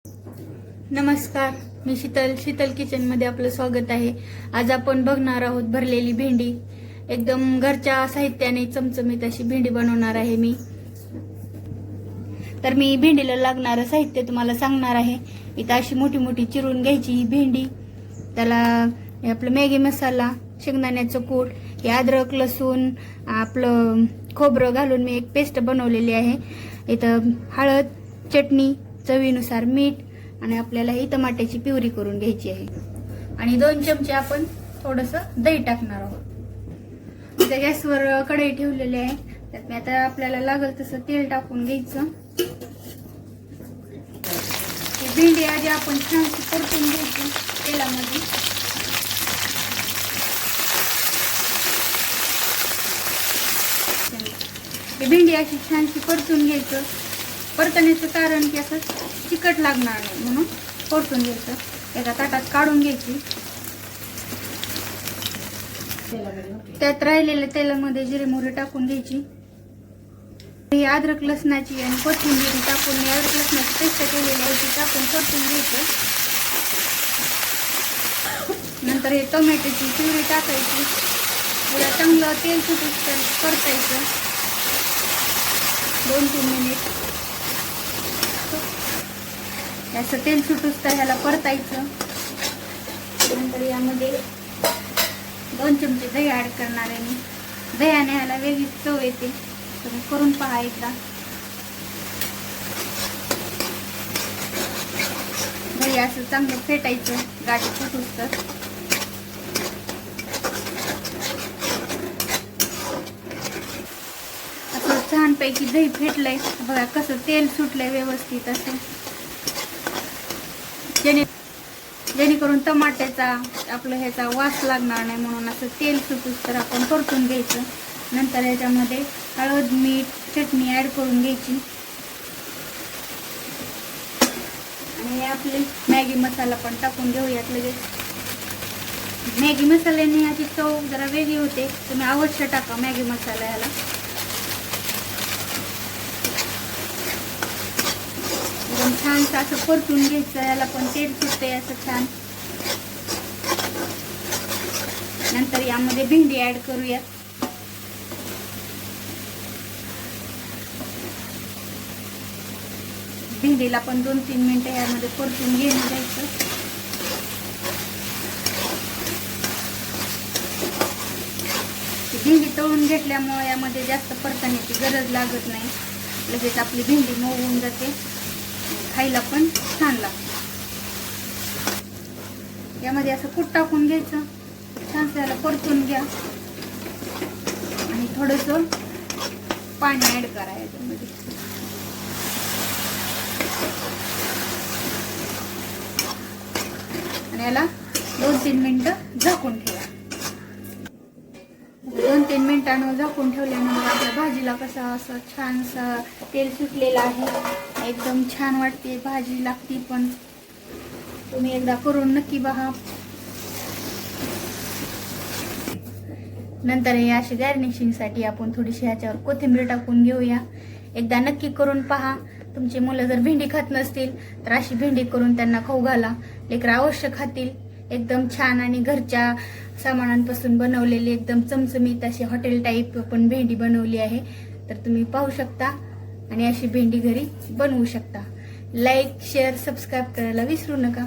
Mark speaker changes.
Speaker 1: नमस्कार, मी शीतल किचनमध्ये आपलं स्वागत आहे। आज आपण बघणार आहोत भरलेली भेंडी। एकदम घरच्या साहित्याने चमचमीत अशी भेंडी बनवणार आहे मी। तर मी भेंडीला लागणारं साहित्य तुम्हाला सांगणार आहे। इथं अशी मोठी मोठी चिरून घ्यायची ही भेंडी। त्याला आपलं मॅगी मसाला, शेंगदाण्याचं कूट, हे अद्रक लसूण आपलं खोबरं घालून मी एक पेस्ट बनवलेली आहे। इथं हळद, चटणी, चवीनुसार मीठ आणि आपल्याला ही टमाट्याची प्युरी करून घ्यायची आहे। आणि 2 चमचे आपण थोडंसं दही टाकणार आहोत। इथे गॅसवर कढई ठेवलेली आहे, त्यात मी आता आपल्याला लागल तसं तेल टाकून घ्यायचं। ही भेंडी आधी आपण छान परतून घ्यायची तेलामध्ये। ही भेंडी अशी छानशी परतून घ्यायचं। परतण्याचं कारण की असं चिकट लागणार नाही म्हणून परतून घ्यायचं। एका ताटात काढून घ्यायची। त्यात राहिलेल्या तेलामध्ये जिरे मोहरी टाकून घ्यायची। ही अद्रक लसणाची आणि कोथिंबीर टाकून मी अद्रक लसणाची पेस्ट केलेली आहे ती टाकून परतून घ्यायचं। नंतर हे टोमॅटोची प्युरी टाकायची। थोडं चांगलं तेल सुटून परतायचं 2-3 मिनिट। असं तेल सुटूस तर ह्याला परतायचं। नंतर यामध्ये 2 चमचे दही ऍड करणार आहे मी। दह्याने ह्याला वेगळी चव येते, तुम्ही करून पहा एकदा। दही असं चांगलं फेटायचं गाठी सुटूस तर। असं छानपैकी दही फेटलंय बघा, कसं तेल सुटलंय व्यवस्थित असं। जेणेकरून टमाट्याचा आपलं ह्याचा वास लागणार नाही म्हणून असं तेल सुटूस तर आपण परतून घ्यायचं। नंतर याच्यामध्ये हळद, मीठ, चटणी ऍड करून घ्यायची। आणि आपले मॅगी मसाला पण टाकून घेऊयात लगेच। मॅगी मसाल्याने याची चव जरा वेगळी होते, तुम्ही अवश्य टाका मॅगी मसाला याला। छान असं परतून घ्यायचं, याला पण तेल सुटते असं छान। नंतर यामध्ये भेंडी ऍड करूया। भेंडीला पण 2-3 मिनिटं यामध्ये परतून घेऊन घ्यायचं। भेंडी तळून घेतल्यामुळे यामध्ये जास्त परतण्याची गरज लागत नाही, लगेच आपली भेंडी मऊ होऊन जाते, खायला पण छान लागतं। यामध्ये असं कूट टाकून घ्यायचं, छान त्याला परतून घ्या आणि थोडंसं पाणी ऍड करा याच्यामध्ये। आणि याला 2-3 मिनिटं झाकून ठेवा। 2-3 मिनिटांवर झाकून ठेवल्यानंतर आपल्या भाजीला कसं असं छानसं तेल सुटलेलं आहे, एकदम छान वाटते भाजी, लागती पण। तुम्ही एकदा करून नक्की पहा। नंतर हे अशी गार्निशिंगसाठी आपण थोडीशी ह्याच्यावर कोथिंबीर टाकून घेऊया। एकदा नक्की करून पहा। तुमची मुलं जर भेंडी खात नसतील तर अशी भेंडी करून त्यांना खाऊ घाला, लेकरं अवश्य खातील। एकदम छान आणि घरच्या सामानांपासून बनवलेली एकदम चमचमीत अशी हॉटेल टाईप आपण भेंडी बनवली आहे। तर तुम्ही पाहू शकता आणि अशी भेंडी घरी बनवू शकता। लाईक, शेअर, सबस्क्राईब करायला विसरू नका।